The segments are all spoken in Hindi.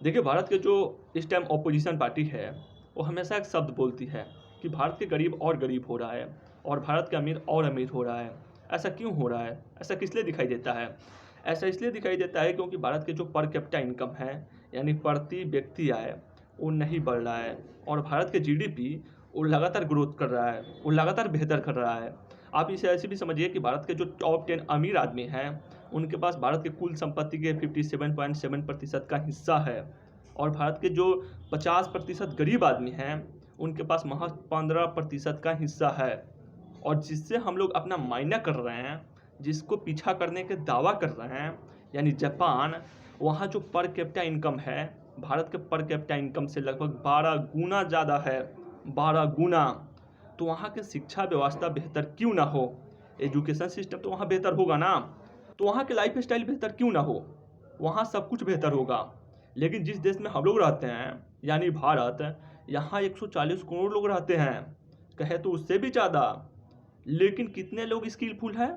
देखिए, भारत के जो इस टाइम ऑपोजिशन पार्टी है, वो हमेशा एक शब्द बोलती है कि भारत के गरीब और गरीब हो रहा है और भारत के अमीर और अमीर हो रहा है। ऐसा क्यों हो रहा है? ऐसा किस लिए दिखाई देता है? ऐसा इसलिए दिखाई देता है क्योंकि भारत के जो पर कैपिटा इनकम है, यानी प्रति व्यक्ति आय, वो नहीं बढ़ रहा है और भारत के जीडीपी वो लगातार ग्रोथ कर रहा है, वो लगातार बेहतर कर रहा है। आप इसे ऐसे भी समझिए कि भारत के जो टॉप 10 अमीर आदमी हैं, उनके पास भारत के कुल संपत्ति के 57.7% का हिस्सा है और भारत के जो 50% गरीब आदमी हैं, उनके पास महज 15% का हिस्सा है। और जिससे हम लोग अपना मायना कर रहे हैं, जिसको पीछा करने के दावा कर रहे हैं, यानी जापान, वहाँ जो पर कैपिटा इनकम है, भारत के पर कैपिटा इनकम से लगभग 12 गुना ज़्यादा है, 12 गुना। तो वहाँ की शिक्षा व्यवस्था बेहतर क्यों ना हो? एजुकेशन सिस्टम तो वहाँ बेहतर होगा ना। तो वहाँ के लाइफ स्टाइल बेहतर क्यों ना हो? वहाँ सब कुछ बेहतर होगा। लेकिन जिस देश में हम लोग रहते हैं, यानी भारत, यहाँ 140 करोड़ लोग रहते हैं, कहे तो उससे भी ज़्यादा। लेकिन कितने लोग स्किलफुल हैं?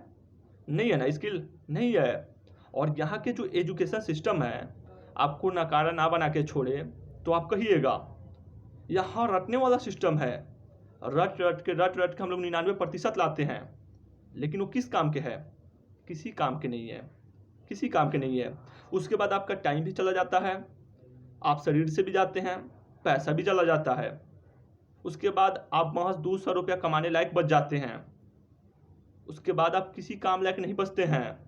नहीं है ना, स्किल नहीं है। और यहाँ के जो एजुकेशन सिस्टम है, आपको नकारा ना बना के छोड़े तो आप कहिएगा। यहाँ रटने वाला सिस्टम है, रट रट के हम लोग 99% लाते हैं। लेकिन वो किस काम के है? किसी काम के नहीं है, किसी काम के नहीं है। उसके बाद आपका टाइम भी चला जाता है, आप शरीर से भी जाते हैं, पैसा भी चला जाता है। उसके बाद आप महज 200 रुपया कमाने लायक बच जाते हैं। उसके बाद आप किसी काम लायक नहीं बचते हैं।